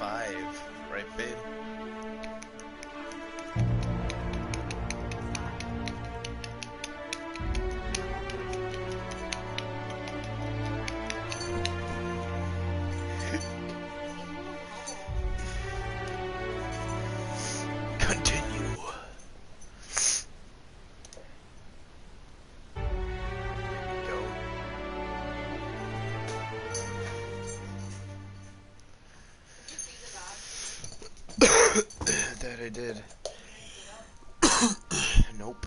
5, right, babe? Continue. Go. That I did. Nope.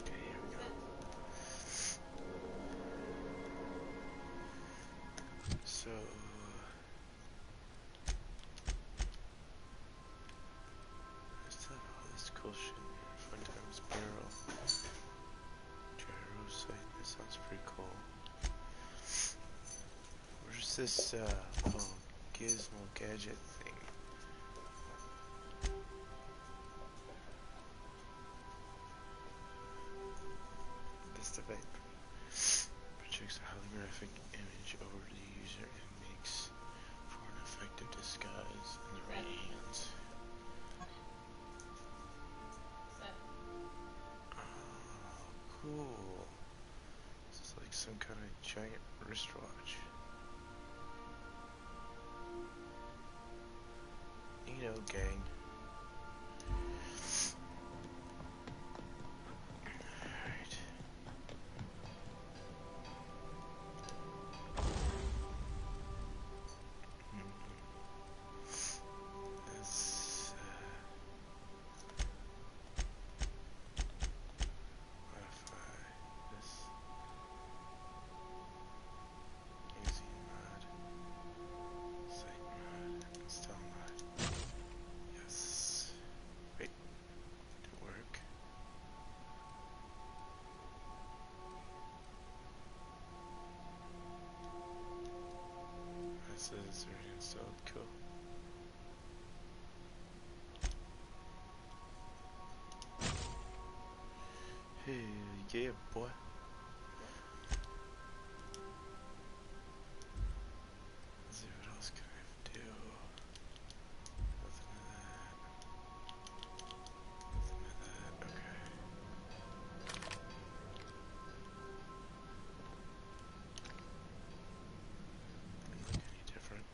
Okay, here we go. So I still have all this cool shit in here. Fun times barrel. Gyro site. That sounds pretty cool. Where's this little gizmo gadget thing? This device projects a holographic image over the user and makes for an effective disguise in the right hands. Oh, cool. This is like some kind of giant wristwatch. You know, gang. Alright. Let's modify this. Easy mod. Site mod. Install mod. Yes. Wait. Did it work? It says it's already installed. Cool. Hey, yeah, boy. Let's see, what else can I do? Nothing of that. Nothing of that. Okay. Doesn't look any different.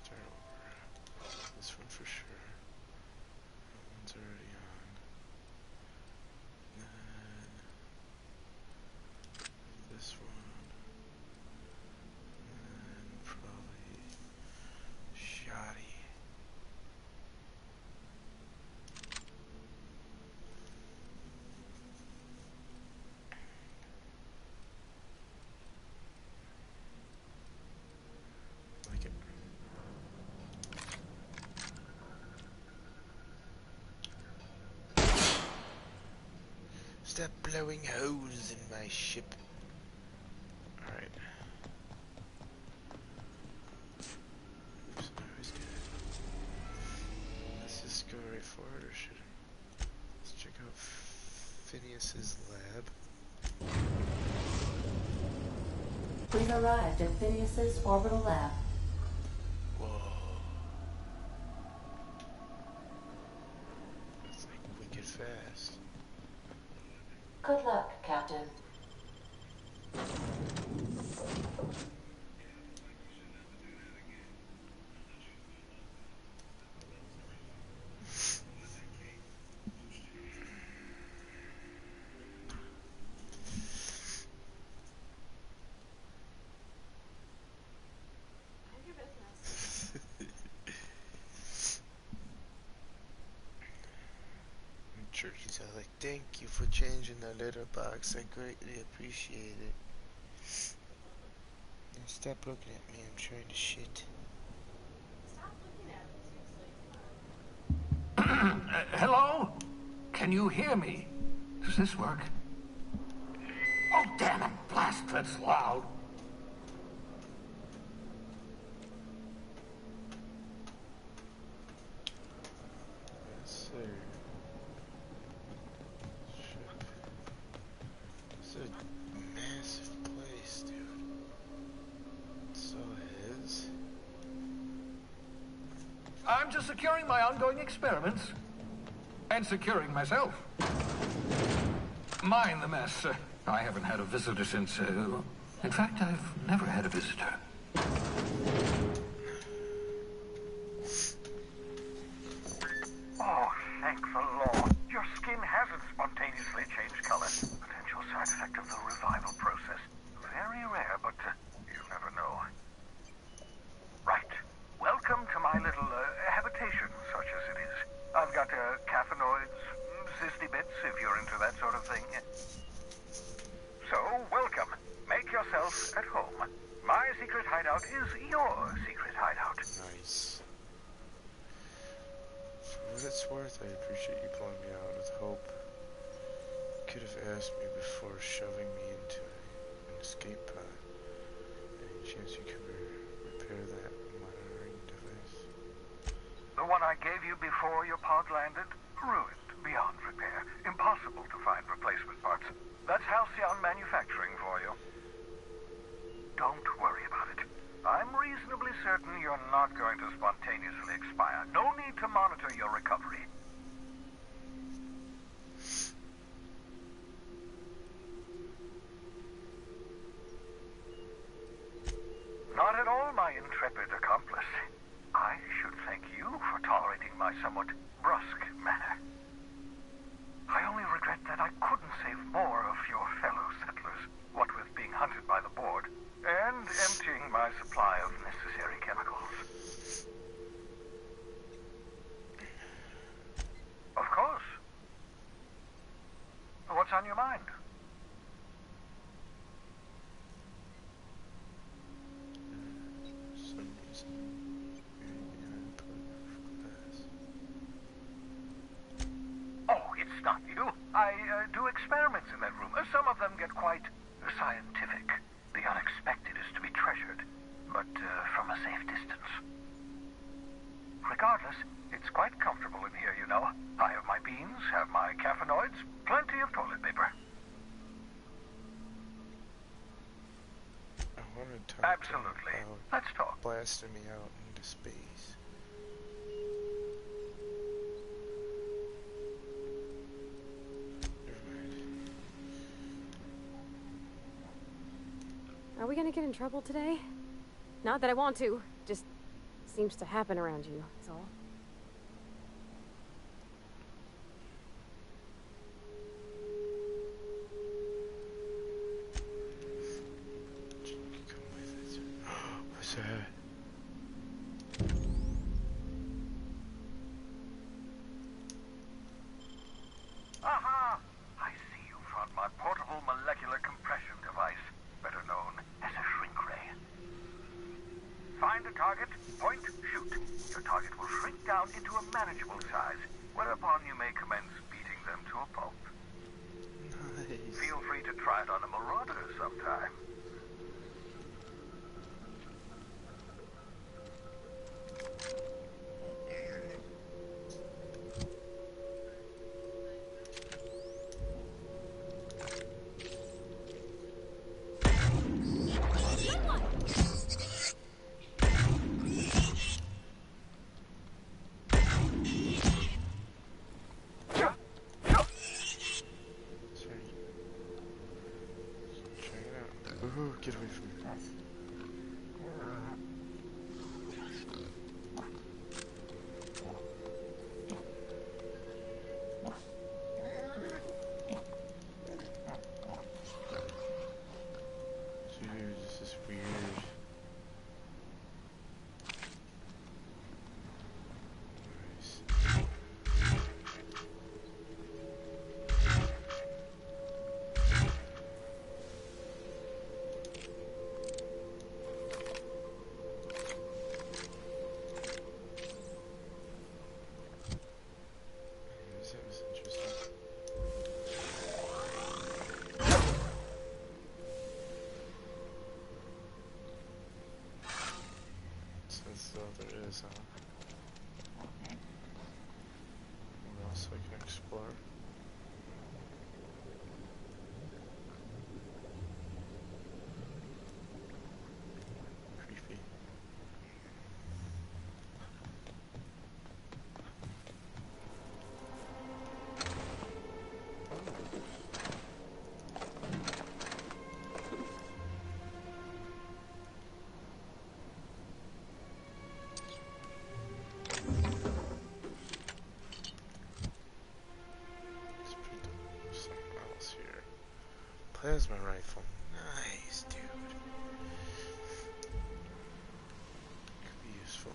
Start over. This one for sure. That one's already on. Then this one. And then probably shoddy. Like it. Stop blowing holes in my ship. Alright. Oops, I always do that. Let's just go right forward, or should I? Let's check out Phineas's lab. We've arrived at Phineas's orbital lab. Whoa. fast. Good luck, Captain. Churches are like, thank you for changing the litter box. I greatly appreciate it. Now stop looking at me. I'm trying to shit. Stop looking at me, seriously. Hello? Can you hear me? Does this work? Oh, damn it! Blast, that's loud. Yes, sir. Shit. It's a massive place, dude. So it is. I'm just securing my ongoing experiments. And securing myself. Mind the mess. I haven't had a visitor since, in fact, I've never had a visitor. Oh, thank the Lord. Your skin hasn't spontaneously changed color. Potential side effect of the revival process. Very rare, but you never know. Right. Welcome to my little habitation, such as it is. I've got caffeinoids, cysty bits, if you're into that sort of thing. So, welcome. Make yourself at home. My secret hideout is your secret hideout. Nice. For what it's worth, I appreciate you pulling me out with hope. You could have asked me before shoving me into an escape pod. Any chance you could repair that monitoring device? The one I gave you before your pod landed? Ruined beyond repair. Impossible to find replacement parts. That's Halcyon Manufacturing for you. Don't worry about it. I'm reasonably certain you're not going to spontaneously expire. No need to monitor your recovery. Not at all, my intrepid accomplice. I should thank you for tolerating my somewhat brusque manner. I only regret that I couldn't save more of your fellow settlers, what with being hunted by the board, and emptying my supply of necessary chemicals. Of course. What's on your mind? For some reason, you're glass. Oh, it's not you. I do experiments in that room. Some of them get quite scientific. The unexpected is to be treasured, but from a safe distance. Regardless, it's quite comfortable in here, you know. I have my beans, have my caffeinoids, plenty of toilet paper. I want to talk Absolutely. to him about Let's talk. blasting me out into space. Are we gonna get in trouble today? Not that I want to. Just seems to happen around you, that's all. Come with it. What's that? Aha! I see you found my portable molecular compression device, better known as a shrink ray. Find a target, point, shoot. Your target will shrink down into a manageable size, whereupon you may commence beating them to a pulp. Nice. Feel free to try it on a marauder sometime. Get away from me. Dude, this is weird. That was interesting. So that's all there is, huh? What else I can explore? Creepy. Let's put something else here. Plasma rifle. Nice, dude. Could be useful.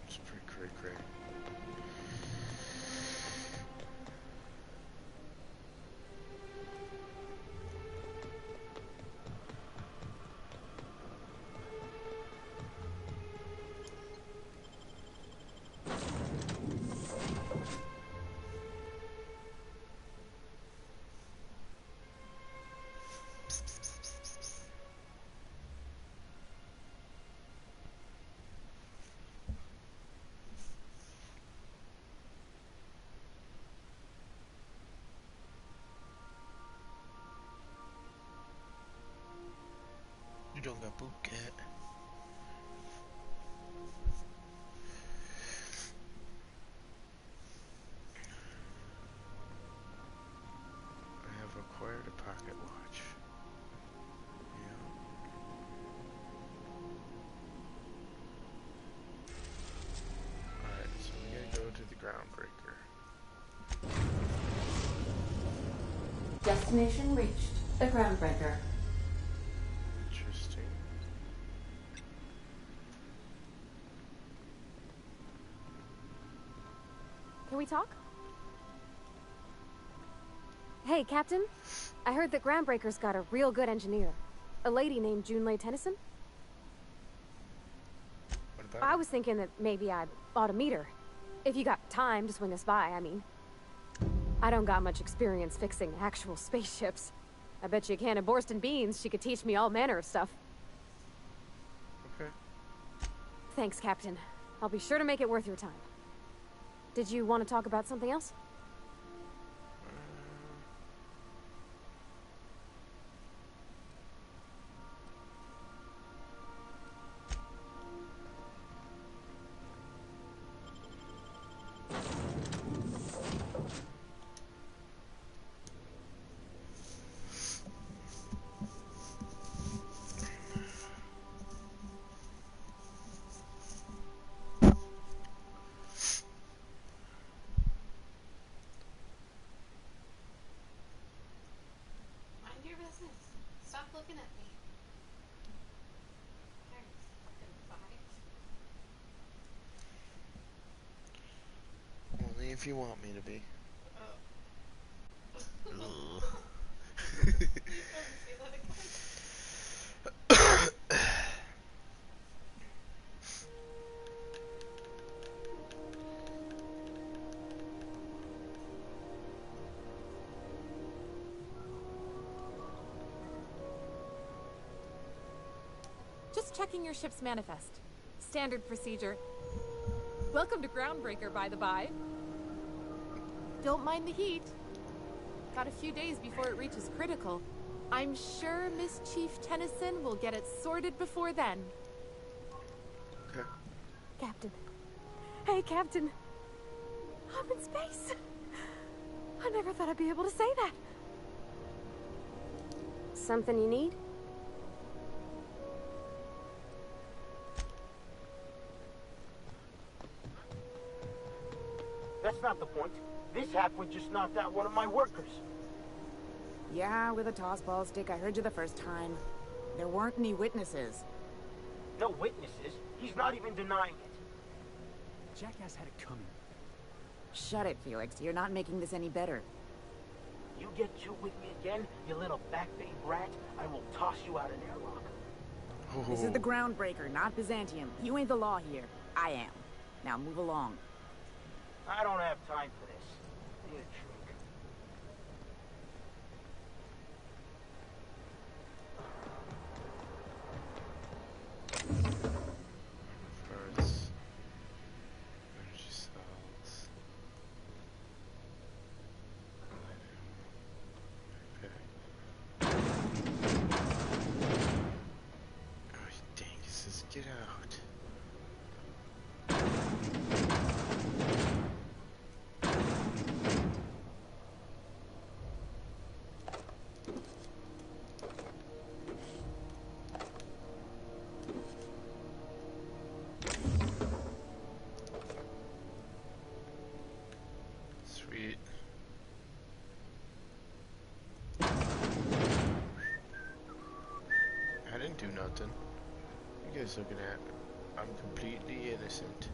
It's pretty cray-cray. You don't got boot cat. I have acquired a pocket watch. Yeah. Alright, so we gotta go to the groundbreaker. Destination reached. The groundbreaker. Interesting. Can we talk? Hey, Captain. I heard that Groundbreaker's got a real good engineer. A lady named Junlei Tennyson. What about I it? was thinking that maybe I ought to meet her. If you got time to swing us by, I mean. I don't got much experience fixing actual spaceships. I bet you a can of Borston beans she could teach me all manner of stuff. Okay. Thanks, Captain. I'll be sure to make it worth your time. Did you want to talk about something else? Mind your business. Stop looking at me. There's fucking fight. Only if you want me to be. Ugh. Never say that again. Just checking your ship's manifest. Standard procedure. Welcome to Groundbreaker, by the by. Don't mind the heat. Got a few days before it reaches critical. I'm sure Miss Chief Tennyson will get it sorted before then. Okay. Captain. Hey, Captain. I'm in space. I never thought I'd be able to say that. Something you need? That's not the point. This halfwit just knocked out one of my workers. Yeah, with a tossball stick. I heard you the first time. There weren't any witnesses. No witnesses? He's not even denying it. Jackass had it coming. Shut it, Felix. You're not making this any better. You get you with me again, you little backbait brat, I will toss you out an airlock. This is the Groundbreaker, not Byzantium. You ain't the law here. I am. Now move along. I don't have time for this. Need a drink. Parts. Energy cells. Oh, dang, it says get out. Sweet. I didn't do nothing. You guys looking at? I'm completely innocent.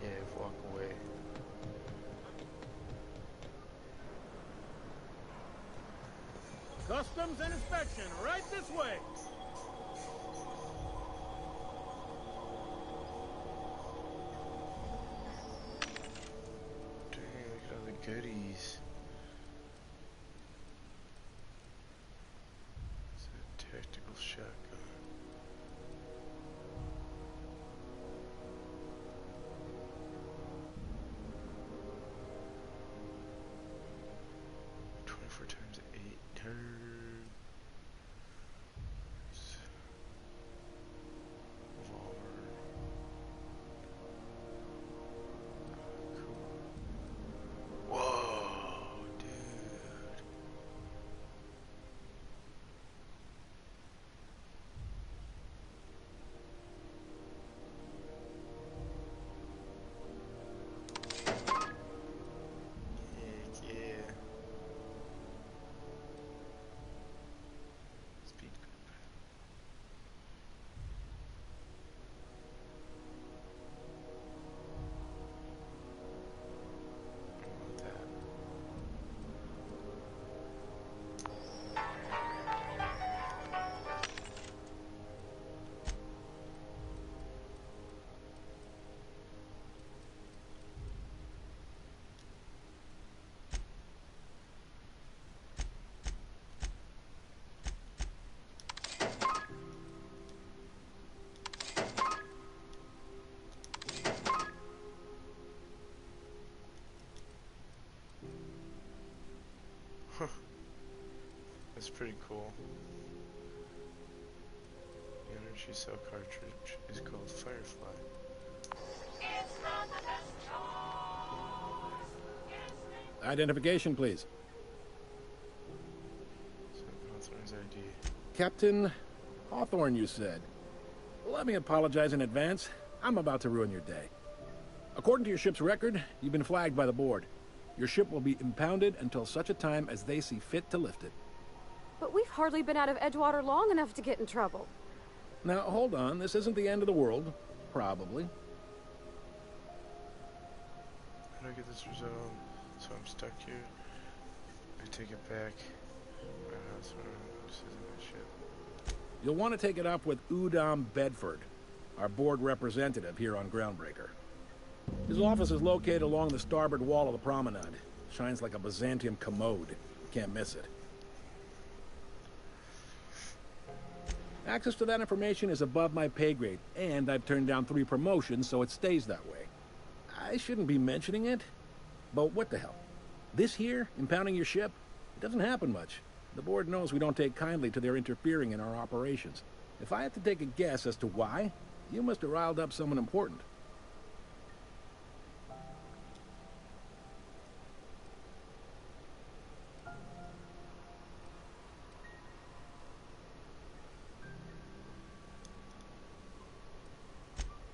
Yeah, walk away. Customs and inspection, right this way. Dang, look at all the goodies. It's a tactical shotgun. Times 8 turns. Revolver. Cool. Whoa, dude. Heck yeah. Speed group. I want that. That's pretty cool. The energy cell cartridge is called Firefly. Identification, please. So Hawthorne's ID. Captain Hawthorne, you said. Let me apologize in advance. I'm about to ruin your day. According to your ship's record, you've been flagged by the board. Your ship will be impounded until such a time as they see fit to lift it. But we've hardly been out of Edgewater long enough to get in trouble. Now, hold on. This isn't the end of the world. Probably. How do I get this resolved? So I'm stuck here. I take it back. This isn't my ship. You'll want to take it up with Udom Bedford, our board representative here on Groundbreaker. His office is located along the starboard wall of the promenade. Shines like a Byzantium commode. Can't miss it. Access to that information is above my pay grade, and I've turned down 3 promotions, so it stays that way. I shouldn't be mentioning it, but what the hell? This here, impounding your ship, it doesn't happen much. The board knows we don't take kindly to their interfering in our operations. If I had to take a guess as to why, you must have riled up someone important.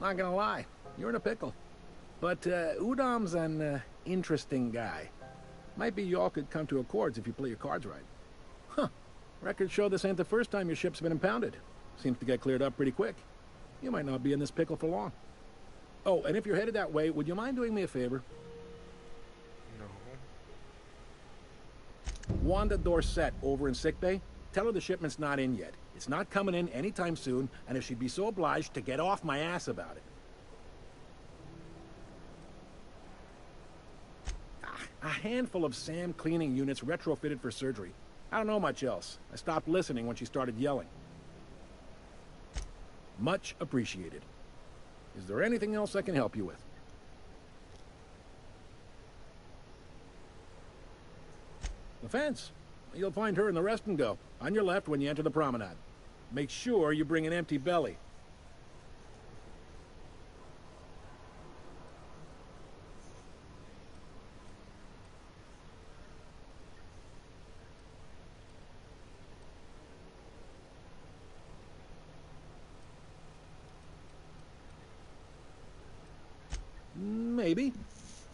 Not gonna lie, you're in a pickle. But Udam's an interesting guy. Might be y'all could come to accords if you play your cards right. Huh. Records show this ain't the first time your ship's been impounded. Seems to get cleared up pretty quick. You might not be in this pickle for long. Oh, and if you're headed that way, would you mind doing me a favor? No. Wanda Dorset over in sickbay. Tell her the shipment's not in yet. It's not coming in anytime soon, and if she'd be so obliged to get off my ass about it. A handful of SAM cleaning units retrofitted for surgery. I don't know much else. I stopped listening when she started yelling. Much appreciated. Is there anything else I can help you with? The fence. You'll find her in the rest and go, on your left when you enter the promenade. Make sure you bring an empty belly. Maybe.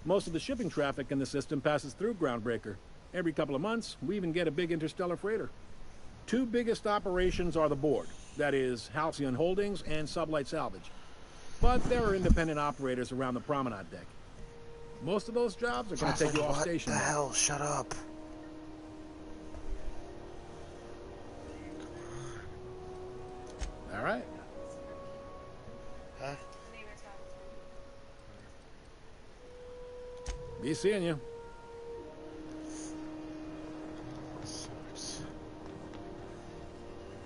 Most of the shipping traffic in the system passes through Groundbreaker. Every couple of months, we even get a big interstellar freighter. 2 biggest operations are the board. That is, Halcyon Holdings and Sublight Salvage. But there are independent operators around the promenade deck. Most of those jobs are going to take you off station. What the hell? Shut up. All right. Huh? Be seeing you.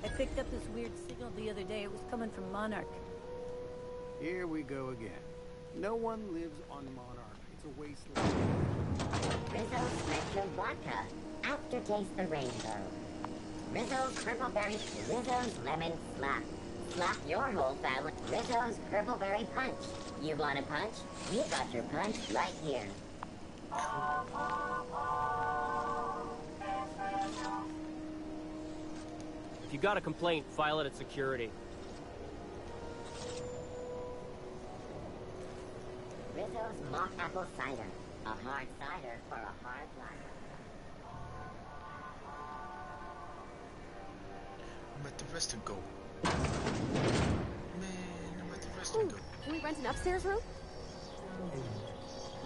I picked up this weird signal the other day. It was coming from Monarch. Here we go again. No one lives on Monarch. It's a wasteland. Rizzo's Metro Vodka. Aftertaste the rainbow. Rizzo's Purple Berry. Rizzo's Lemon Slap. Slap your whole family. Rizzo's Purple Berry Punch. You want a punch? We got your punch right here. If you got a complaint, file it at security. Rizzo's Mock Apple Cider. A hard cider for a hard life. I'm at the rest and go. Man, I'm at the rest and go. Can we rent an upstairs room?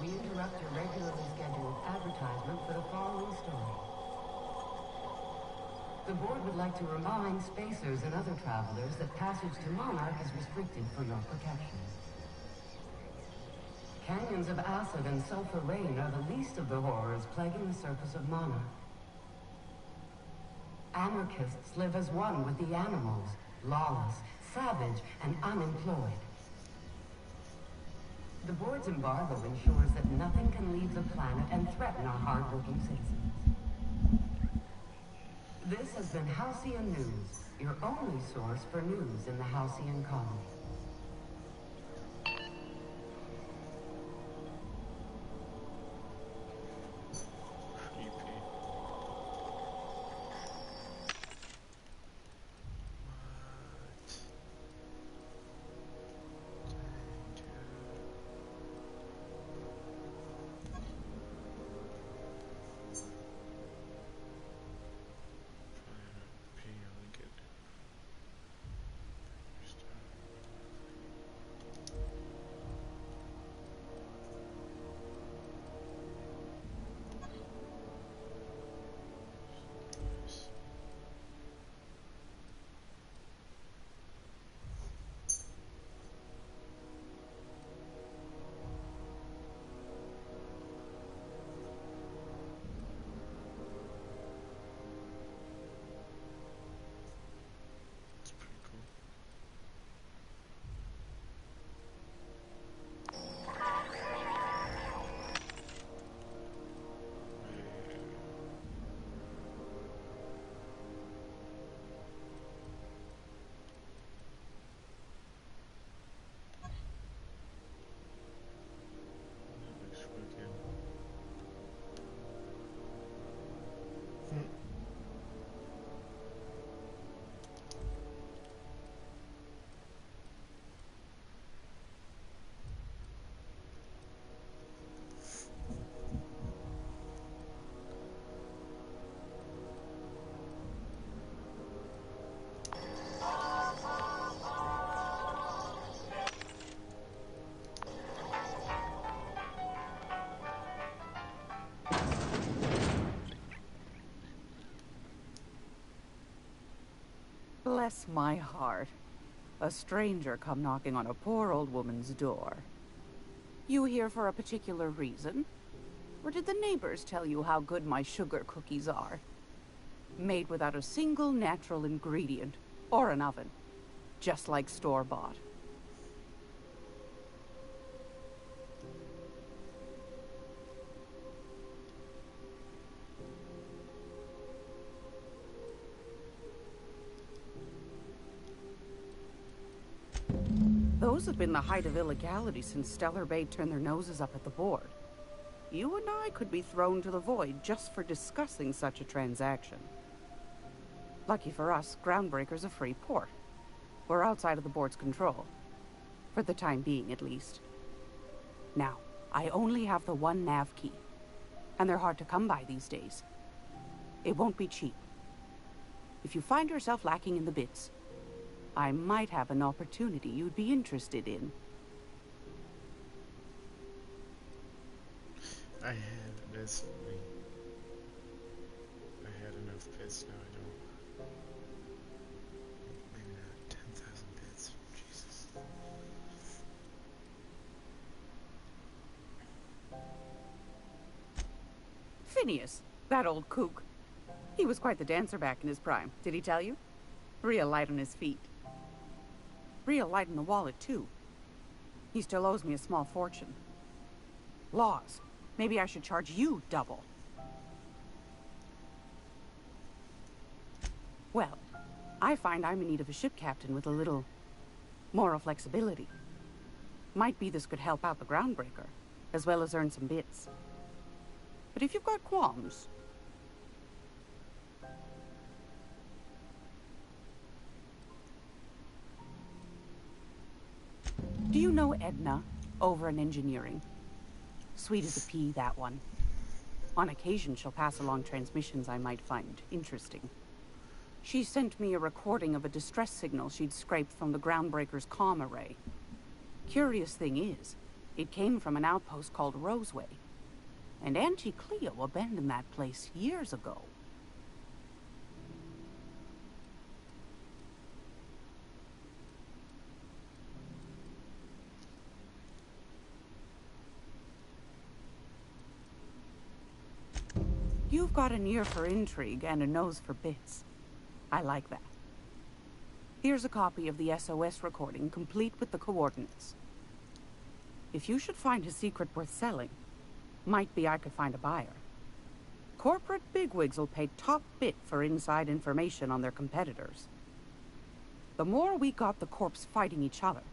We interrupt your regularly scheduled advertisement for the following story. The board would like to remind spacers and other travelers that passage to Monarch is restricted for your protection. Canyons of acid and sulfur rain are the least of the horrors plaguing the surface of Monarch. Anarchists live as one with the animals, lawless, savage, and unemployed. The board's embargo ensures that nothing can leave the planet and threaten our hard-working citizens. This has been Halcyon News, your only source for news in the Halcyon colony. Bless my heart. A stranger come knocking on a poor old woman's door. You here for a particular reason? Or did the neighbors tell you how good my sugar cookies are? Made without a single natural ingredient, or an oven. Just like store-bought. Those have been the height of illegality since Stellar Bay turned their noses up at the board. You and I could be thrown to the void just for discussing such a transaction. Lucky for us, Groundbreaker's a free port. We're outside of the board's control. For the time being, at least. Now, I only have the one nav key. And they're hard to come by these days. It won't be cheap. If you find yourself lacking in the bits, I might have an opportunity you'd be interested in. I had this for me. I had enough bits, now I don't. Maybe not 10,000 bits. Jesus. Phineas, that old kook. He was quite the dancer back in his prime, did he tell you? Real light on his feet. Real light in the wallet, too. He still owes me a small fortune. Laws. Maybe I should charge you double. Well, I find I'm in need of a ship captain with a little moral flexibility. Might be this could help out the Groundbreaker, as well as earn some bits. But if you've got qualms... Do you know Edna, over in engineering? Sweet as a pea, that one. On occasion, she'll pass along transmissions I might find interesting. She sent me a recording of a distress signal she'd scraped from the Groundbreaker's comm array. Curious thing is, it came from an outpost called Roseway. And Auntie Cleo abandoned that place years ago. You've got an ear for intrigue and a nose for bits. I like that. Here's a copy of the SOS recording, complete with the coordinates. If you should find a secret worth selling, might be I could find a buyer. Corporate bigwigs will pay top bit for inside information on their competitors. The more we got the corps fighting each other,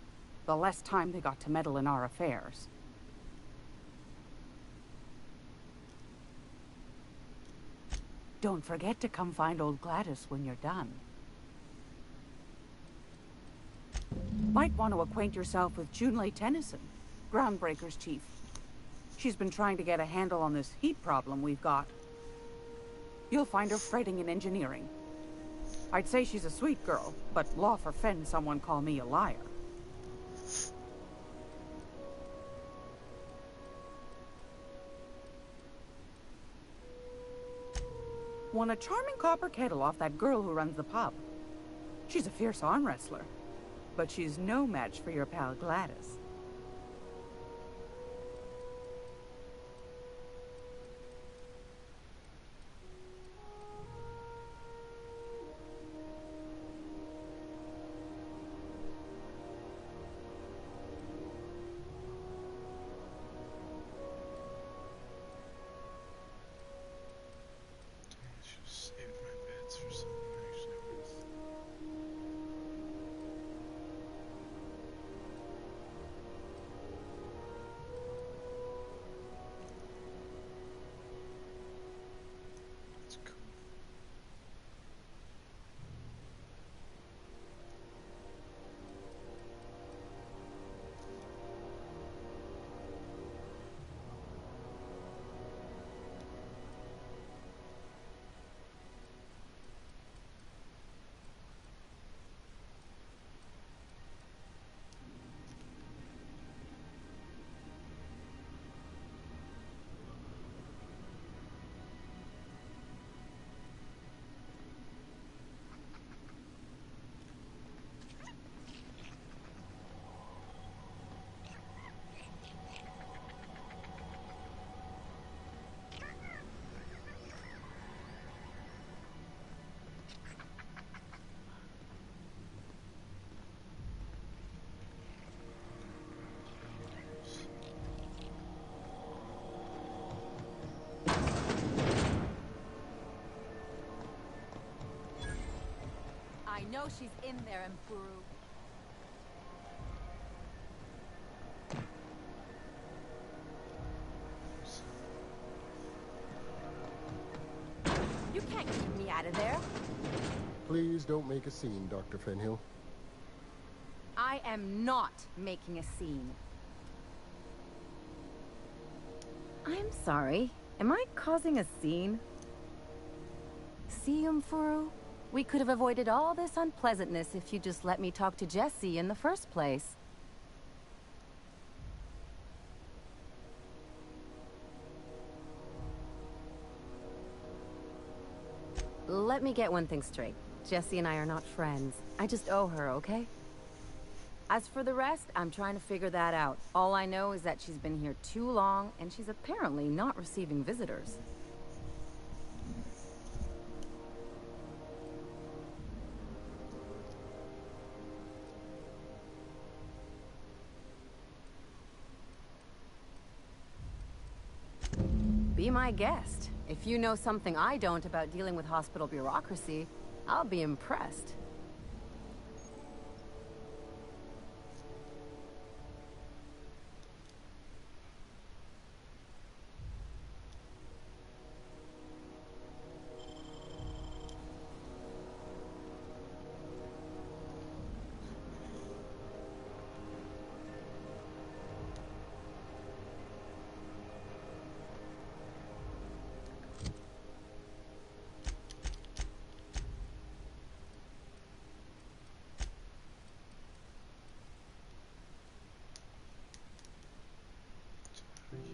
the less time they got to meddle in our affairs. Don't forget to come find old Gladys when you're done. Might want to acquaint yourself with Junlei Tennyson, Groundbreaker's chief. She's been trying to get a handle on this heat problem we've got. You'll find her fretting in engineering. I'd say she's a sweet girl, but law forfend someone call me a liar. Won a charming copper kettle off that girl who runs the pub. She's a fierce arm wrestler, but she's no match for your pal Gladys. know she's in there, Mpuru. You can't keep me out of there. Please don't make a scene, Dr. Fenhill. I am not making a scene. I'm sorry. Am I causing a scene? See, Mpuru? We could have avoided all this unpleasantness if you just let me talk to Jesse in the first place. Let me get one thing straight. Jesse and I are not friends. I just owe her, okay? As for the rest, I'm trying to figure that out. All I know is that she's been here too long, and she's apparently not receiving visitors. Be my guest. If you know something I don't about dealing with hospital bureaucracy, I'll be impressed.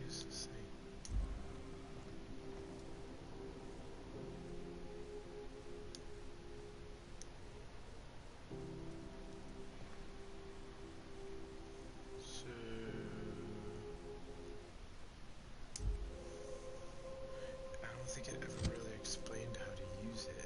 Use this thing. So I don't think it ever really explained how to use it.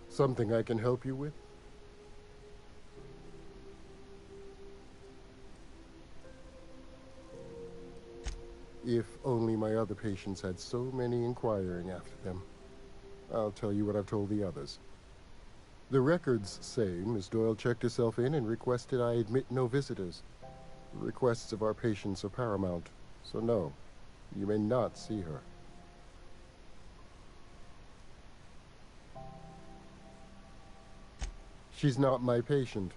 Something I can help you with? If only my other patients had so many inquiring after them. I'll tell you what I've told the others. The records say Miss Doyle checked herself in and requested I admit no visitors. The requests of our patients are paramount, so no, you may not see her. She's not my patient.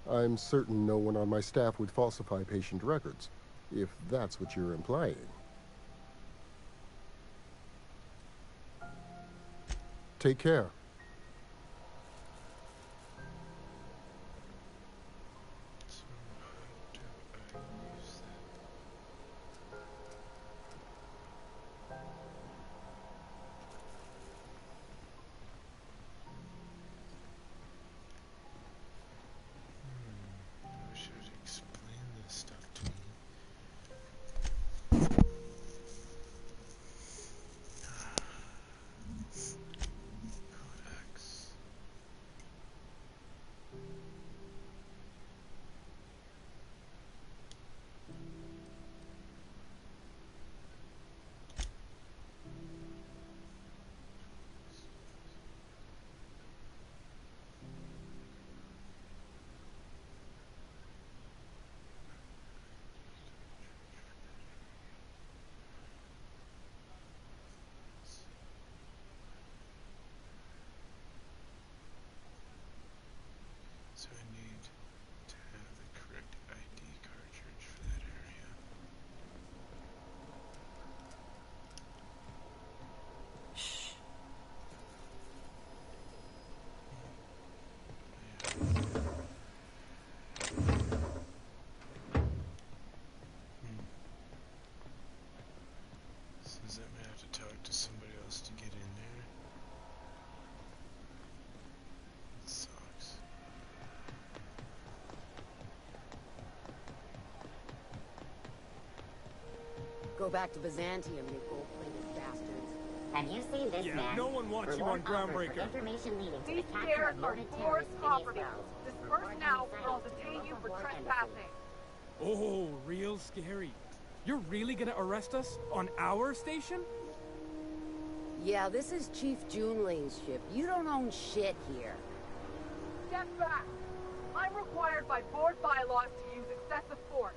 I'm certain no one on my staff would falsify patient records, if that's what you're implying. Take care. I wish it would explain this stuff to me. God, go back to Byzantium, you gold-plated bastards. Have you seen this man? No one wants you on Groundbreaker. Information leading to These the capture stairs of are noted Forest terrorist property. Phineas Disperse now, or I'll detain you for trespassing. Oh, real scary. You're really gonna arrest us on our station? Yeah, this is Chief Junlei's ship. You don't own shit here. Step back. I'm required by board bylaws to use excessive force.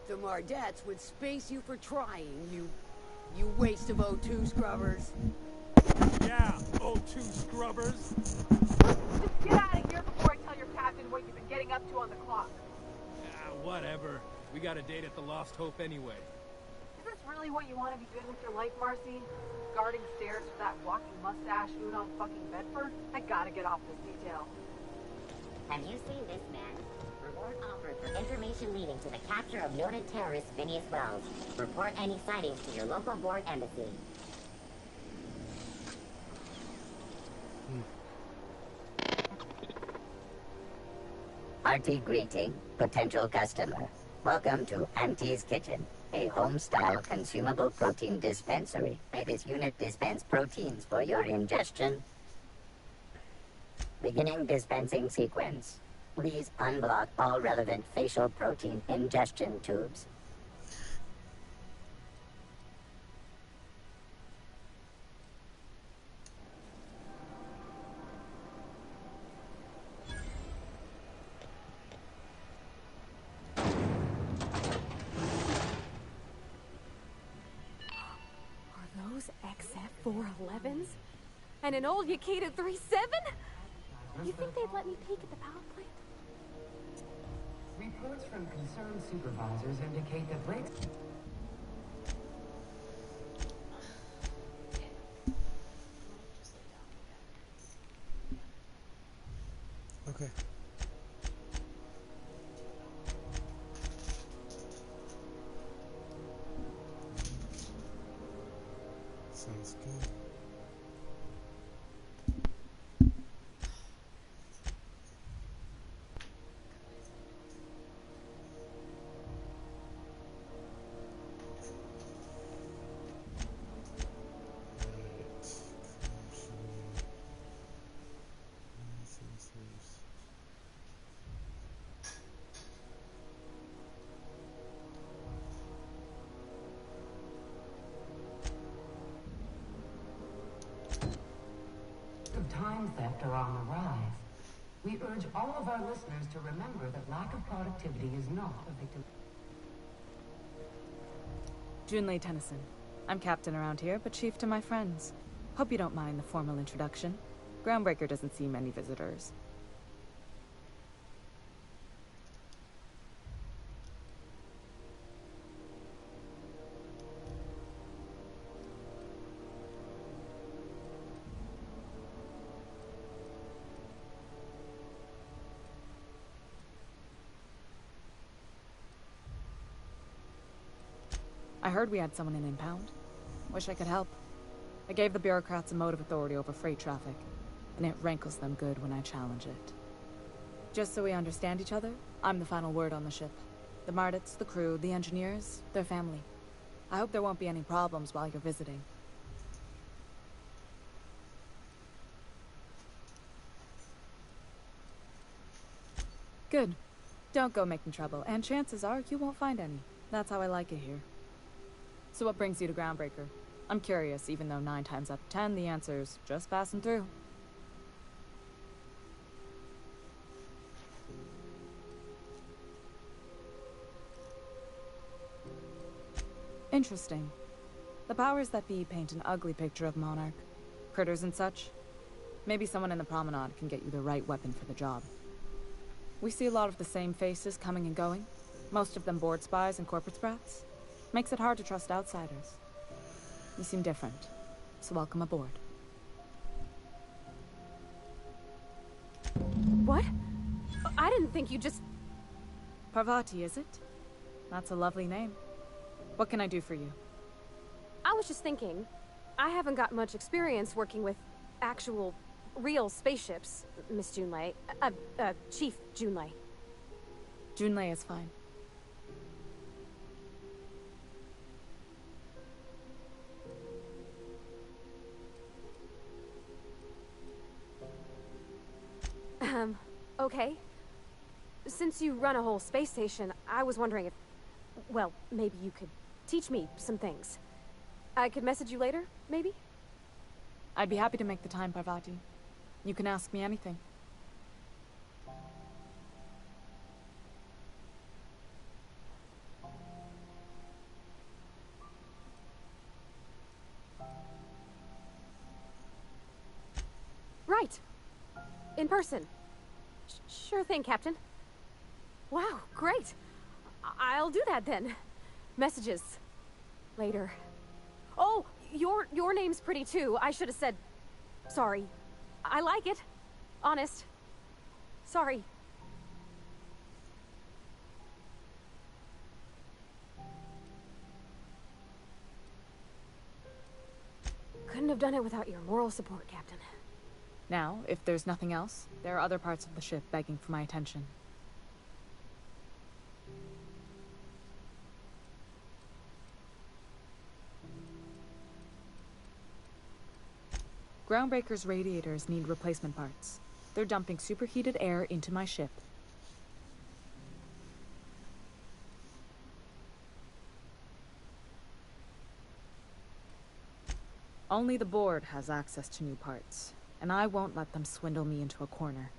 The Mardettes would space you for trying, you waste of O2 scrubbers. Yeah, O2 scrubbers. Just get out of here before I tell your captain what you've been getting up to on the clock. Whatever. We got a date at the Lost Hope anyway. Is this really what you want to be doing with your life, Marcy? Guarding stairs for that walking mustache on fucking Bedford? I gotta get off this detail. Have you seen this man? Reward offered for information leading to the capture of noted terrorist Phineas Wells. Report any sightings to your local board embassy. Hearty greeting, potential customer. Welcome to Auntie's Kitchen, a home-style consumable protein dispensary. May this unit dispense proteins for your ingestion. Beginning dispensing sequence. Please unblock all relevant facial protein ingestion tubes. Are those XF411s? And an old Yakita 37? You think they'd let me peek at the power plant? Reports from concerned supervisors indicate that Blake's... Okay. Sounds good. Time theft are on the rise. We urge all of our listeners to remember that lack of productivity is not a victim. Junlei Tennyson. I'm captain around here, but chief to my friends. Hope you don't mind the formal introduction. Groundbreaker doesn't see many visitors. I heard we had someone in impound. Wish I could help. I gave the bureaucrats a motive authority over freight traffic, and it rankles them good when I challenge it. Just so we understand each other, I'm the final word on the ship. The Mardits, the crew, the engineers, their family. I hope there won't be any problems while you're visiting. Good. Don't go making trouble, and chances are you won't find any. That's how I like it here. So what brings you to Groundbreaker? I'm curious, even though 9 times out of 10 the answer's just passing through. Interesting. The powers that be paint an ugly picture of Monarch. Critters and such. Maybe someone in the promenade can get you the right weapon for the job. We see a lot of the same faces coming and going. Most of them board spies and corporate sprats. Makes it hard to trust outsiders. You seem different, so welcome aboard. What? I didn't think you just... Parvati, is it? That's a lovely name. What can I do for you? I was just thinking, I haven't got much experience working with actual, real spaceships, Miss Junlei. Chief Junlei. Junlei is fine. Okay. Since you run a whole space station, I was wondering if... Well, maybe you could teach me some things. I could message you later, maybe? I'd be happy to make the time, Parvati. You can ask me anything. Right. In person. Sure thing, Captain. Wow, great. I'll do that then. Messages. Later. Oh, your name's pretty too. I should have said... Sorry. I like it. Honest. Sorry. Couldn't have done it without your moral support, Captain. Now, if there's nothing else, there are other parts of the ship begging for my attention. Groundbreaker's radiators need replacement parts. They're dumping superheated air into my ship. Only the board has access to new parts, and I won't let them swindle me into a corner.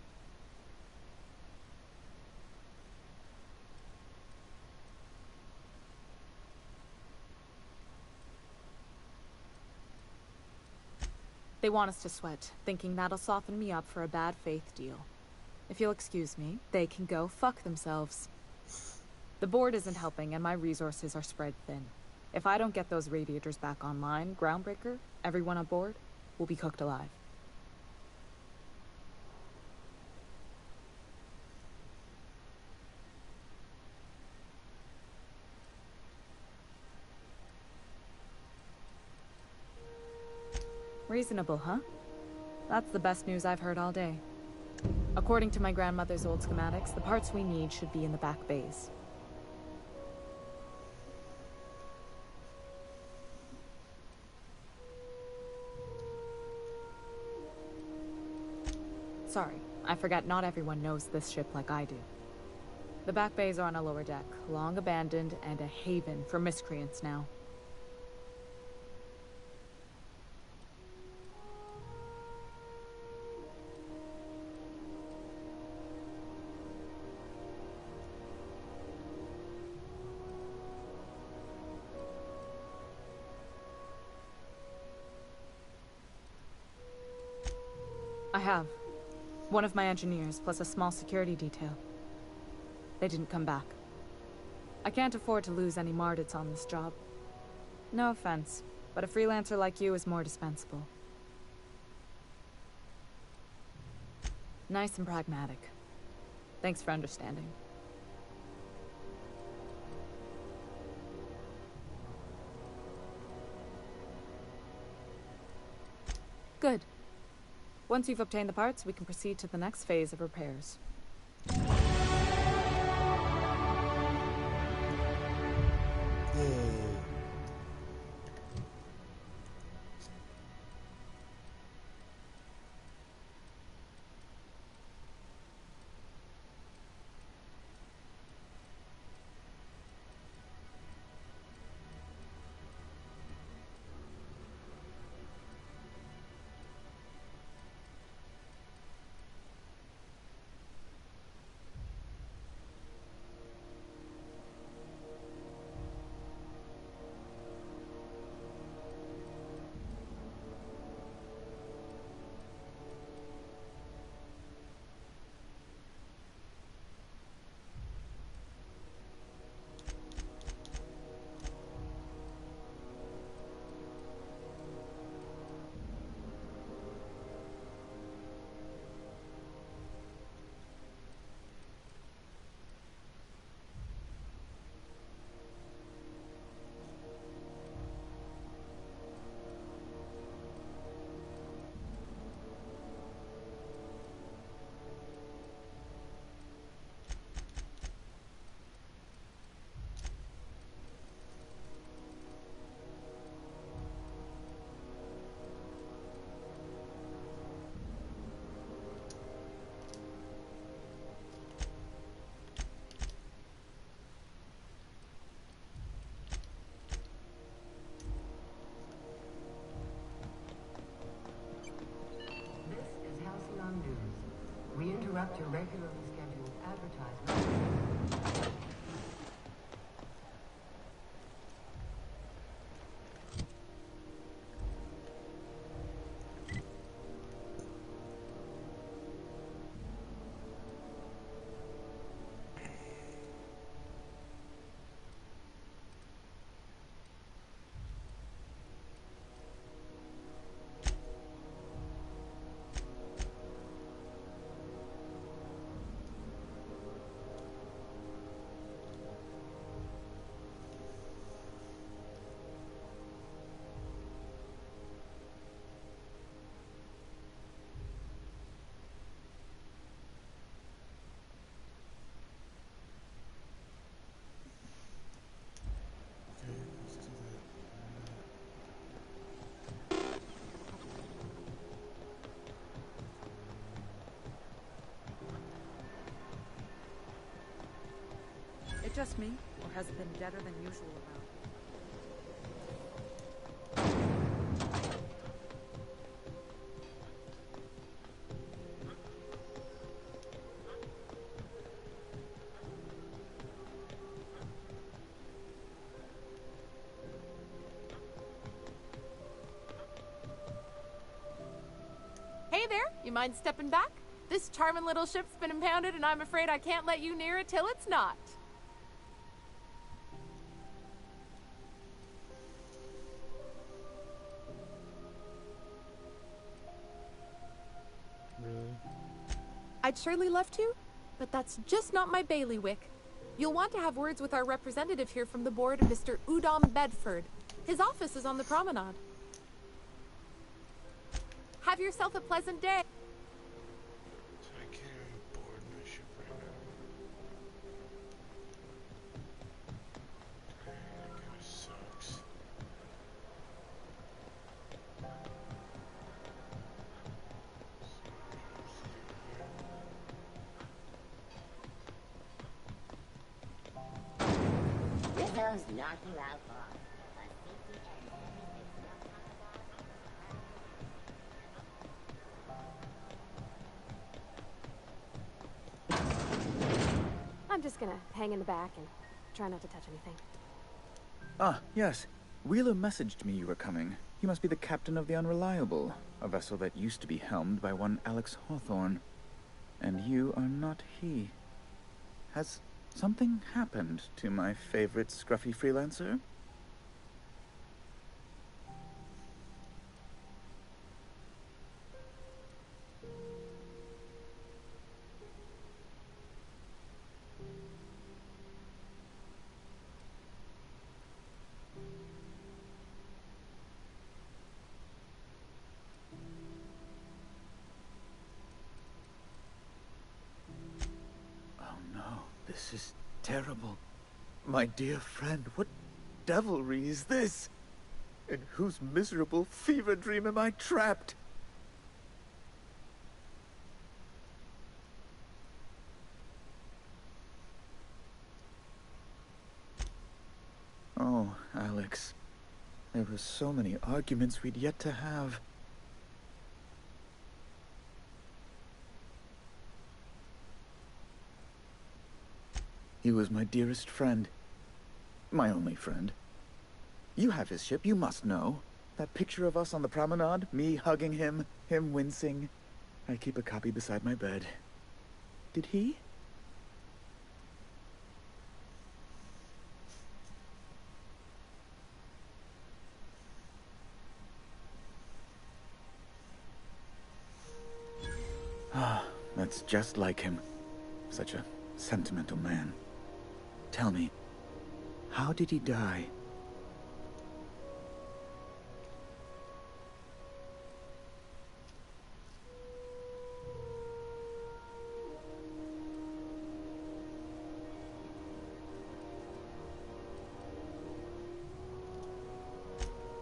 They want us to sweat, thinking that'll soften me up for a bad faith deal. If you'll excuse me, they can go fuck themselves. The board isn't helping, and my resources are spread thin. If I don't get those radiators back online, Groundbreaker, everyone on board, will be cooked alive. Reasonable, huh? That's the best news I've heard all day. According to my grandmother's old schematics, the parts we need should be in the back bays. Sorry, I forgot not everyone knows this ship like I do. The back bays are on a lower deck, long abandoned and a haven for miscreants now. I have. One of my engineers, plus a small security detail. They didn't come back. I can't afford to lose any Mardits on this job. No offense, but a freelancer like you is more dispensable. Nice and pragmatic. Thanks for understanding. Good. Once you've obtained the parts, we can proceed to the next phase of repairs. interrupt your regularly scheduled advertisement. It just me, or has it been deader than usual about? Hey there, you mind stepping back? This charming little ship's been impounded and I'm afraid I can't let you near it till it's not. Really? I'd surely love to, but that's just not my bailiwick. You'll want to have words with our representative here from the board, Mr. Udom Bedford. His office is on the promenade. Have yourself a pleasant day. So I can't even board my ship right now. That kinda sucks. Rizzo's knocking outlaw. I'm just gonna hang in the back and try not to touch anything. Ah, yes. Wheeler messaged me you were coming. He must be the captain of the Unreliable, a vessel that used to be helmed by one Alex Hawthorne. And you are not he. Has something happened to my favorite scruffy freelancer? This is terrible. My dear friend, what devilry is this? In whose miserable fever dream am I trapped? Oh, Alex. There were so many arguments we'd yet to have. He was my dearest friend. My only friend. You have his ship, you must know. That picture of us on the promenade, me hugging him, him wincing. I keep a copy beside my bed. Did he? Ah, that's just like him. Such a sentimental man. Tell me, how did he die?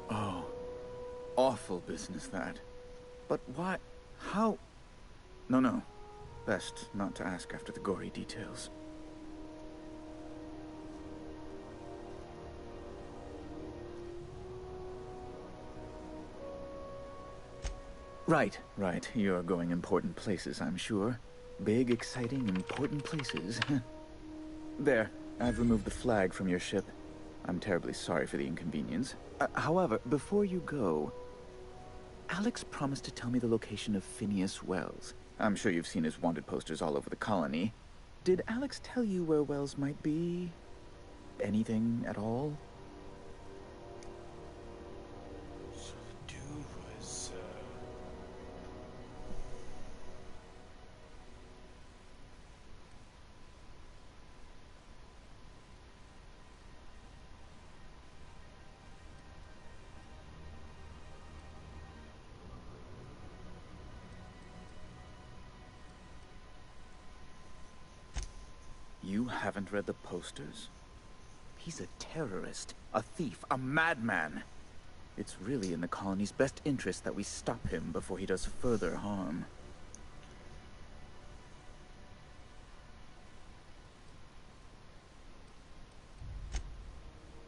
Oh, awful business that. But why? How? No. Best not to ask after the gory details. Right. You're going important places, I'm sure. Big, exciting, important places. There, I've removed the flag from your ship. I'm terribly sorry for the inconvenience. However, before you go, Alex promised to tell me the location of Phineas Wells. I'm sure you've seen his wanted posters all over the colony. Did Alex tell you where Wells might be? Anything at all? So the dude was, You haven't read the posters? He's a terrorist, a thief, a madman. It's really in the colony's best interest that we stop him before he does further harm.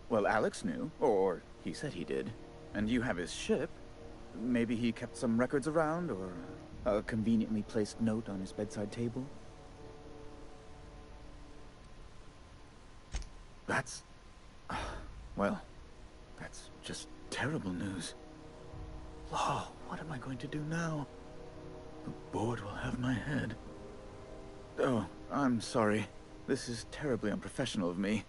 Well, Alex knew, or he said he did. And you have his ship. Maybe he kept some records around, or a conveniently placed note on his bedside table. That's... well, that's just terrible news. Law, what am I going to do now? The board will have my head. Oh, I'm sorry. This is terribly unprofessional of me.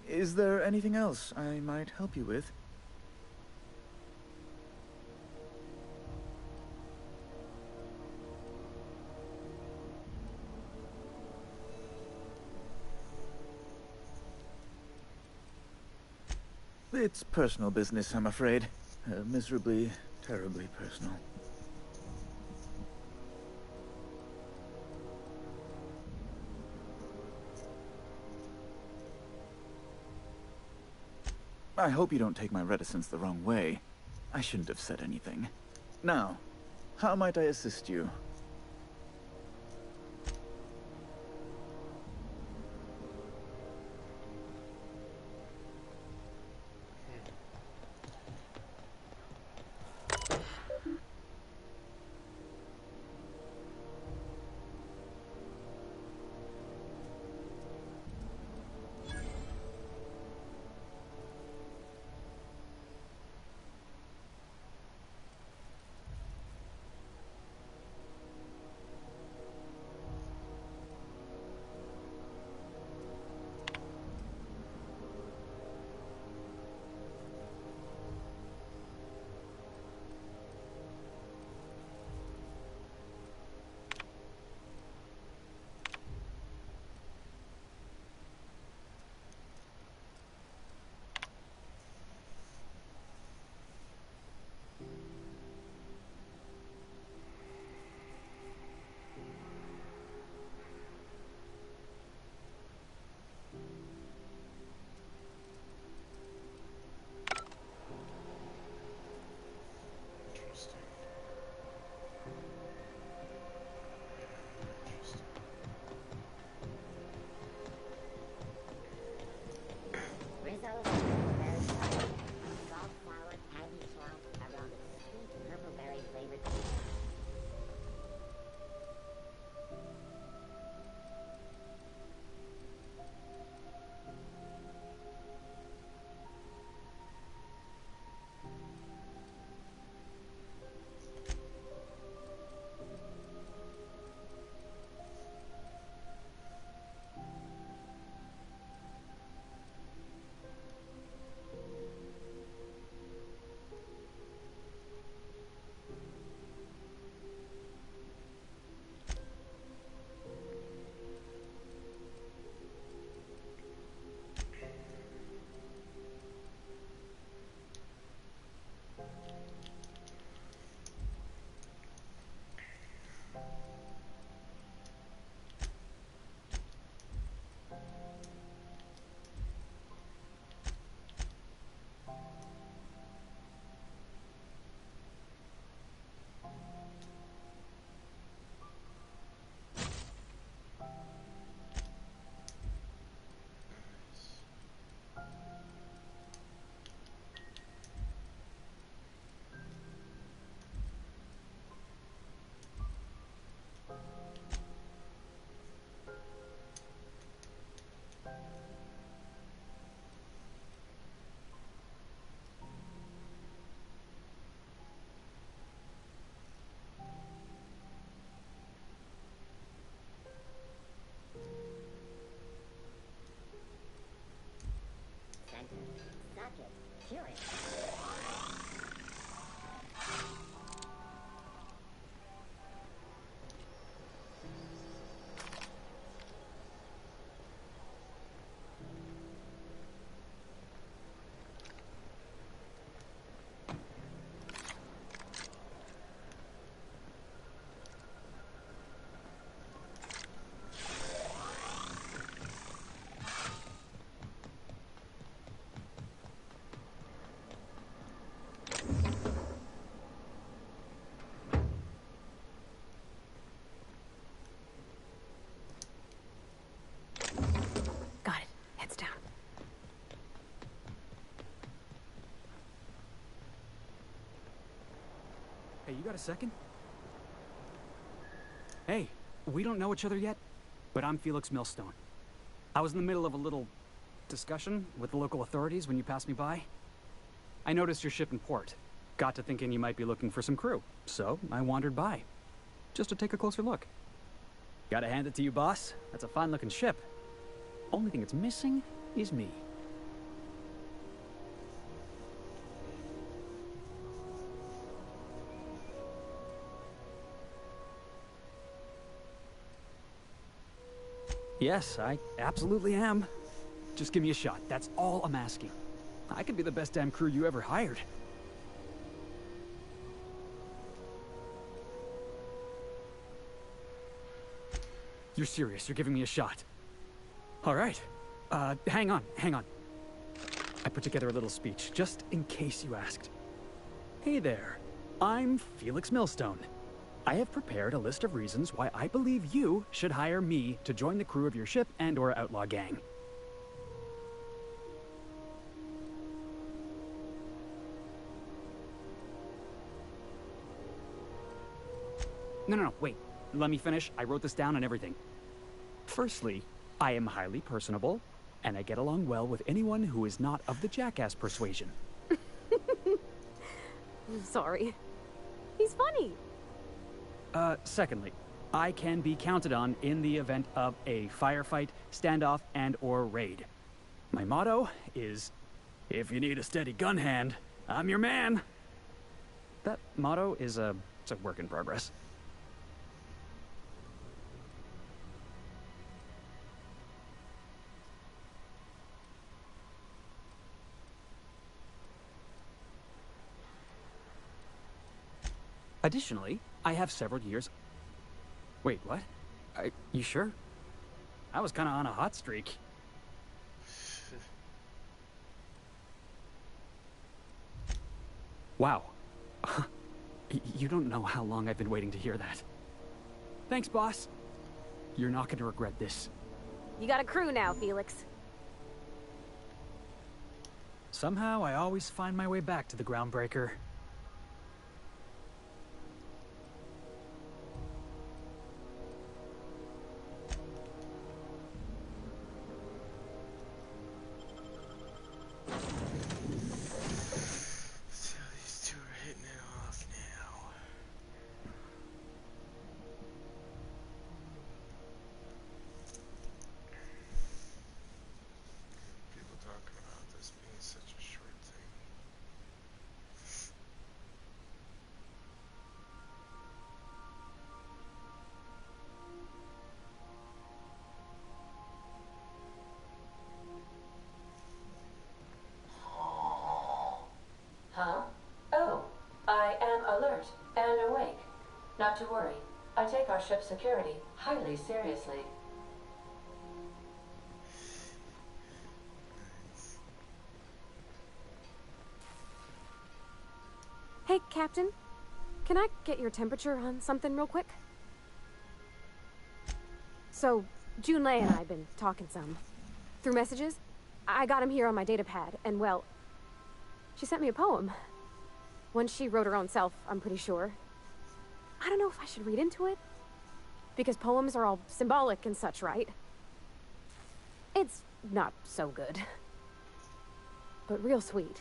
Is there anything else I might help you with? It's personal business, I'm afraid. Miserably, terribly personal. I hope you don't take my reticence the wrong way. I shouldn't have said anything. Now, how might I assist you? security. Got it. Heads down. Hey, you got a second? Hey, we don't know each other yet, but I'm Felix Millstone. I was in the middle of a little discussion with the local authorities when you passed me by. I noticed your ship in port. Got to thinking you might be looking for some crew, so I wandered by, just to take a closer look. Gotta hand it to you, boss. That's a fine-looking ship. Only thing it's missing is me. Yes, I absolutely am. Just give me a shot. That's all I'm asking. I could be the best damn crew you ever hired. You're serious. You're giving me a shot. All right. Hang on. I put together a little speech, just in case you asked. Hey there. I'm Felix Millstone. I have prepared a list of reasons why I believe you should hire me to join the crew of your ship and/or outlaw gang. No, wait. Let me finish. I wrote this down and everything. Firstly, I am highly personable, and I get along well with anyone who is not of the jackass persuasion. I'm sorry. He's funny. Secondly, I can be counted on in the event of a firefight, standoff, and/or raid. My motto is, if you need a steady gun hand, I'm your man. That motto is it's a work in progress. Additionally, I have several years... Wait, what? You sure? I was kinda on a hot streak. Wow. You don't know how long I've been waiting to hear that. Thanks, boss. You're not gonna regret this. You got a crew now, Felix. Somehow, I always find my way back to the Groundbreaker. Huh? Oh, I am alert and awake. Not to worry. I take our ship's security highly seriously. Hey, Captain. Can I get your temperature on something real quick? So, Junlei and I have been talking some. Through messages, I got him here on my datapad, and well, she sent me a poem. One she wrote her own self, I'm pretty sure. I don't know if I should read into it. Because poems are all symbolic and such, right? It's not so good. But real sweet.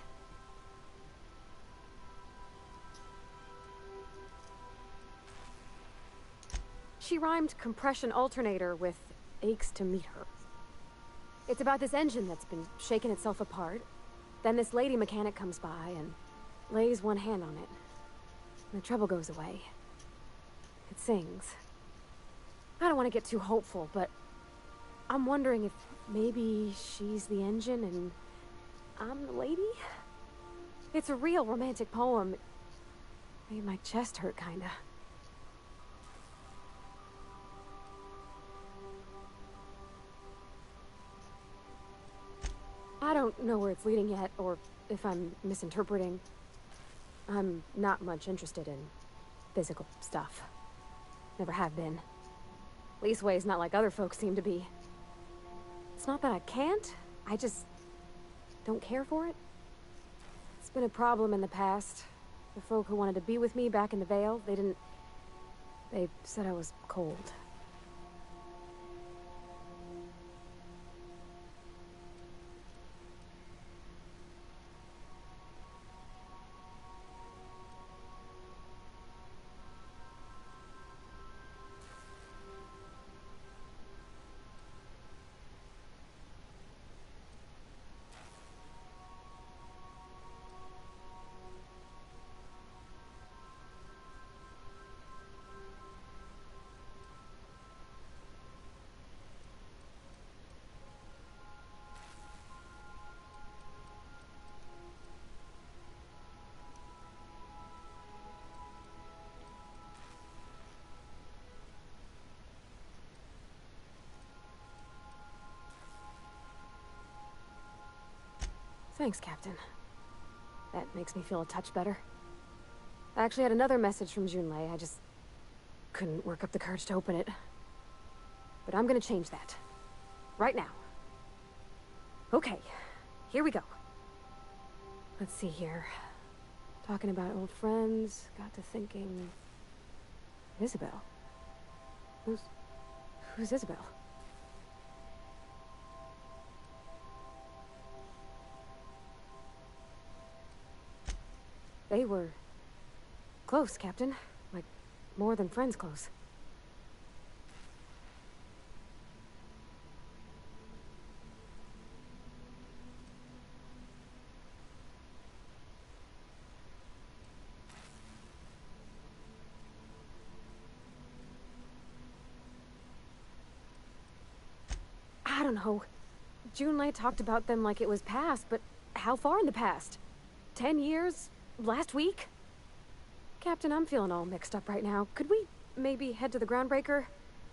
She rhymed compression alternator with aches to meet her. It's about this engine that's been shaking itself apart. Then this lady mechanic comes by and lays one hand on it. And the trouble goes away. It sings. I don't want to get too hopeful, but I'm wondering if maybe she's the engine and I'm the lady? It's a real romantic poem. Made my chest hurt, kinda. I don't know where it's leading yet, or if I'm misinterpreting. I'm not much interested in physical stuff. Never have been. Leastways, not like other folks seem to be. It's not that I can't, I just don't care for it. It's been a problem in the past. The folk who wanted to be with me back in the Vale, they said I was cold. Thanks, Captain. That makes me feel a touch better. I actually had another message from Junlei. I just couldn't work up the courage to open it. But I'm gonna change that. Right now. Okay, here we go. Let's see here. Talking about old friends, got to thinking... Isabel? Who's Isabel? They were close, Captain. Like, more than friends close. I don't know. Junlei talked about them like it was past, but how far in the past? 10 years? Last week? Captain, I'm feeling all mixed up right now. Could we maybe head to the Groundbreaker?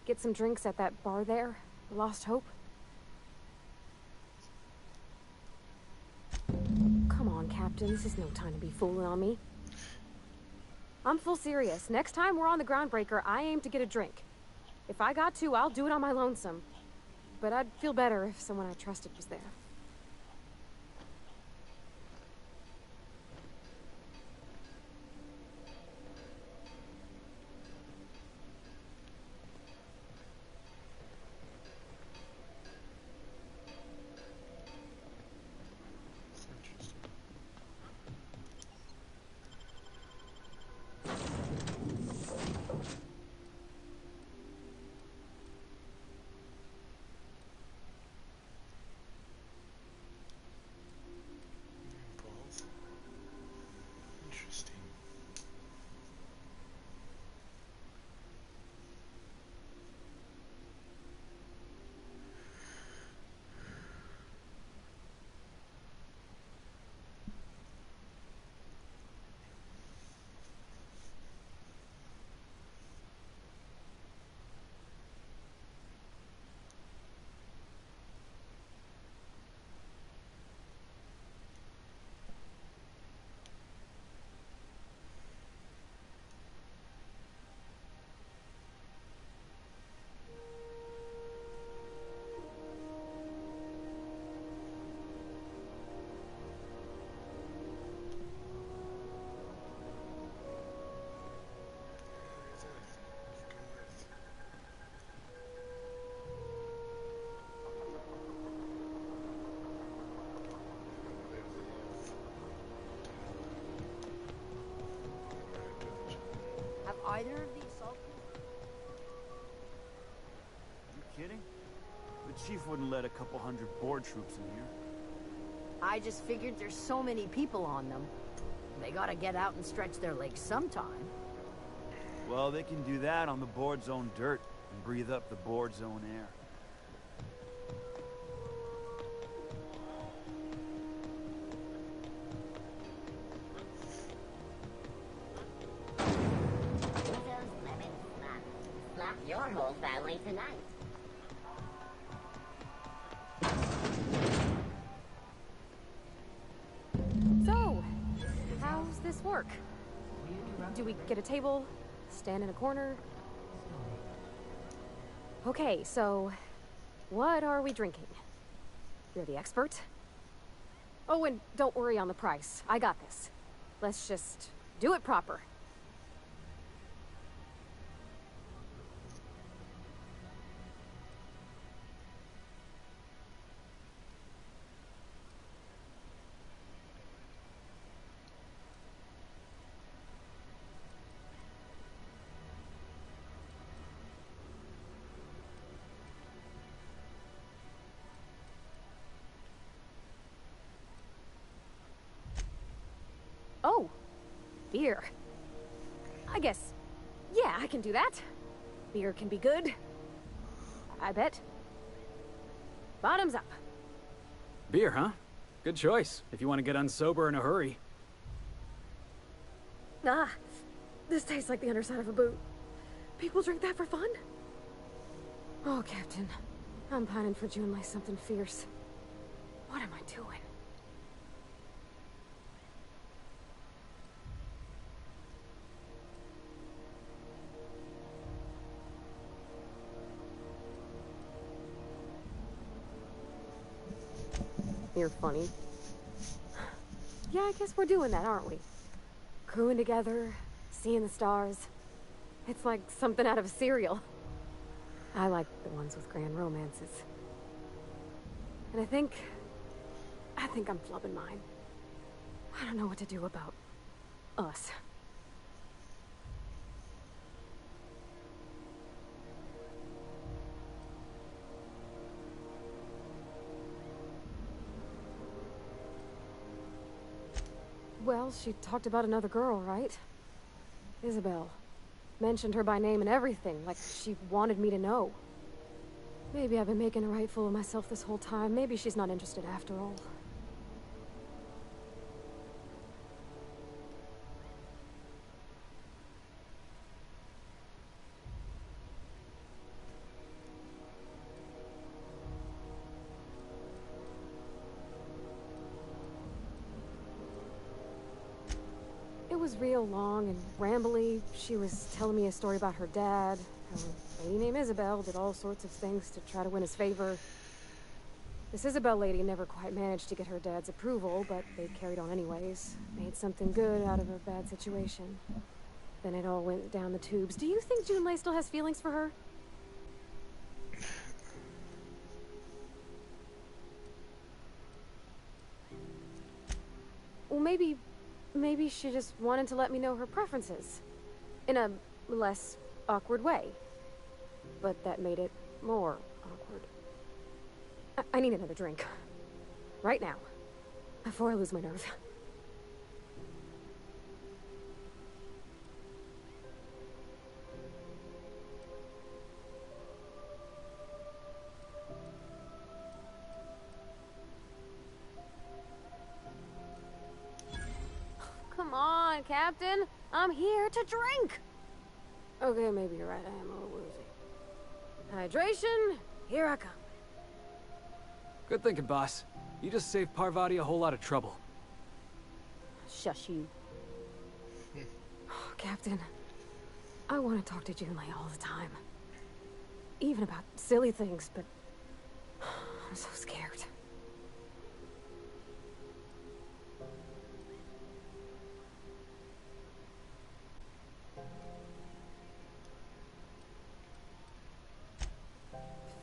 Get some drinks at that bar there? Lost Hope? Come on, Captain. This is no time to be fooling on me. I'm full serious. Next time we're on the Groundbreaker, I aim to get a drink. If I got to, I'll do it on my lonesome. But I'd feel better if someone I trusted was there. Either of these assault? You kidding? The chief wouldn't let a couple hundred board troops in here. I just figured there's so many people on them. They gotta get out and stretch their legs sometime. Well, they can do that on the board's own dirt and breathe up the board's own air. Rizzo's lemon slap. Slap your whole family tonight. So, how's this work? Do we get a table? Stand in a corner? Okay, so what are we drinking? You're the expert. Oh, and don't worry on the price. I got this. Let's just do it proper. Oh, beer. I guess, yeah, I can do that. Beer can be good. I bet. Bottoms up. Beer, huh? Good choice, if you want to get unsober in a hurry. Ah, this tastes like the underside of a boot. People drink that for fun? Oh, Captain, I'm pining for June like something fierce. What am I doing? You're funny. Yeah, I guess we're doing that, aren't we? Crewing together, seeing the stars. It's like something out of a serial. I like the ones with grand romances. And I think I'm flubbing mine. I don't know what to do about us. Well, she talked about another girl, right? Isabel. Mentioned her by name and everything, like she wanted me to know. Maybe I've been making a right fool of myself this whole time. Maybe she's not interested after all. It was real long and rambly. She was telling me a story about her dad, how a lady named Isabel did all sorts of things to try to win his favor. This Isabel lady never quite managed to get her dad's approval, but they carried on anyways. Made something good out of a bad situation. Then it all went down the tubes. Do you think Junlei still has feelings for her? Well, maybe she just wanted to let me know her preferences. In a less awkward way. But that made it more awkward. I need another drink. Right now. Before I lose my nerve. Come on, Captain. I'm here to drink. Okay, maybe you're right. I am a little woozy. Hydration, here I come. Good thinking, boss. You just saved Parvati a whole lot of trouble. Shush you. Captain, I want to talk to Junlei all the time. Even about silly things, but I'm so scared.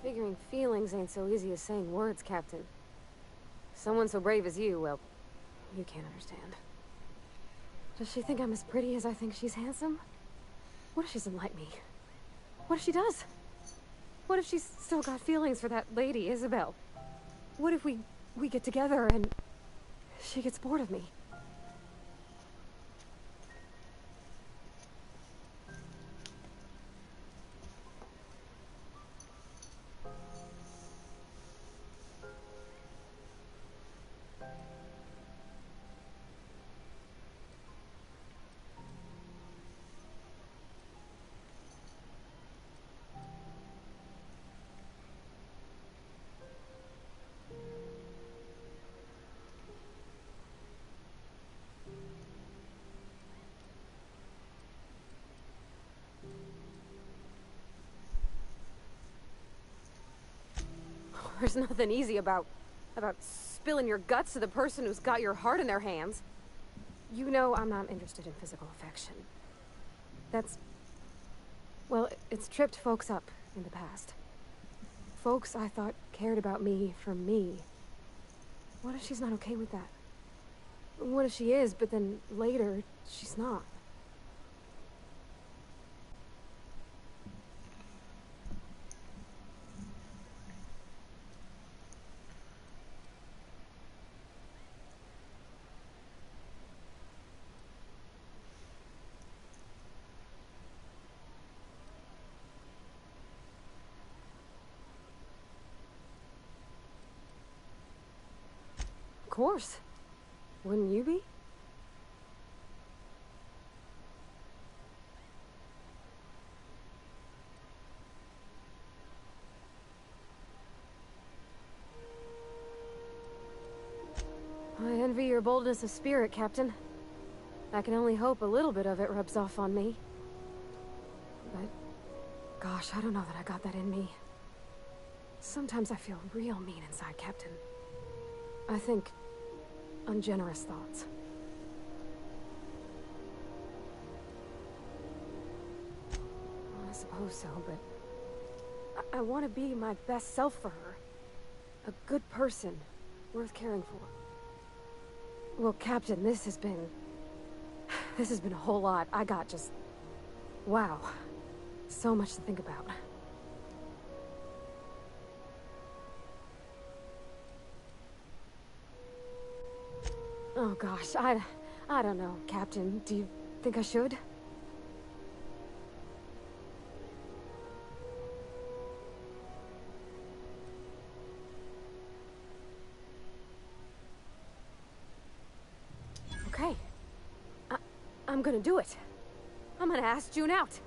Figuring feelings ain't so easy as saying words, Captain. Someone so brave as you, well, you can't understand. Does she think I'm as pretty as I think she's handsome? What if she doesn't like me? What if she does? What if she's still got feelings for that lady, Isabel? What if we get together and... she gets bored of me. There's nothing easy about spilling your guts to the person who's got your heart in their hands. You know I'm not interested in physical affection. That's... well, it's tripped folks up in the past. Folks I thought cared about me for me. What if she's not okay with that? What if she is, but then later, she's not? Of course. Wouldn't you be? I envy your boldness of spirit, Captain. I can only hope a little bit of it rubs off on me. But, gosh, I don't know that I got that in me. Sometimes I feel real mean inside, Captain. I think ungenerous thoughts. Well, I suppose so, but I want to be my best self for her. A good person, worth caring for. Well, Captain, this has been a whole lot. I got just... wow. So much to think about. Oh gosh, I don't know, Captain. Do you think I should? Okay. I'm gonna do it. I'm gonna ask June out.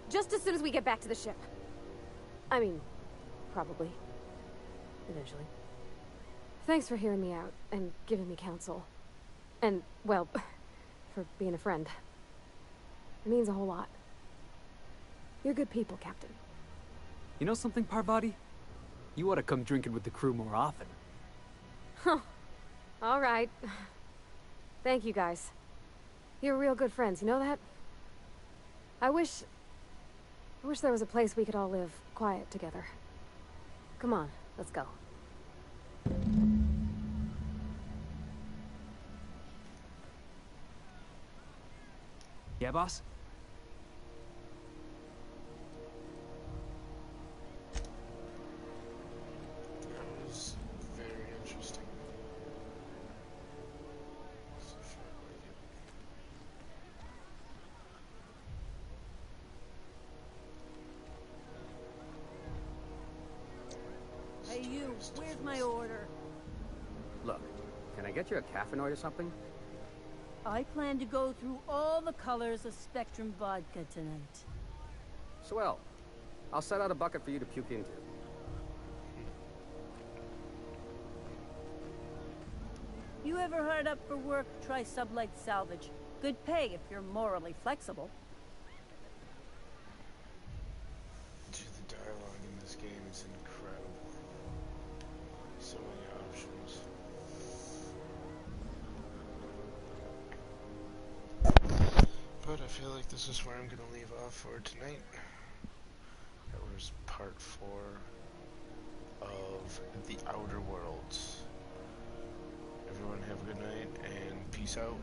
Just as soon as we get back to the ship. I mean, probably. Eventually. Thanks for hearing me out and giving me counsel. And, well, for being a friend. It means a whole lot. You're good people, Captain. You know something, Parvati? You ought to come drinking with the crew more often. Huh. All right. Thank you, guys. You're real good friends, you know that? I wish there was a place we could all live quiet together. Come on, let's go. Yeah, boss? That was very interesting. Hey you, where's my order? Look, can I get you a caffeinoid or something? I plan to go through all the colors of Spectrum vodka tonight. Swell. I'll set out a bucket for you to puke into. You ever hard up for work, try Sublight Salvage. Good pay if you're morally flexible. Dude, the dialogue in this game is incredible. So many options. But I feel like this is where I'm gonna leave off for tonight. That was part 4 of the Outer Worlds. Everyone have a good night and peace out.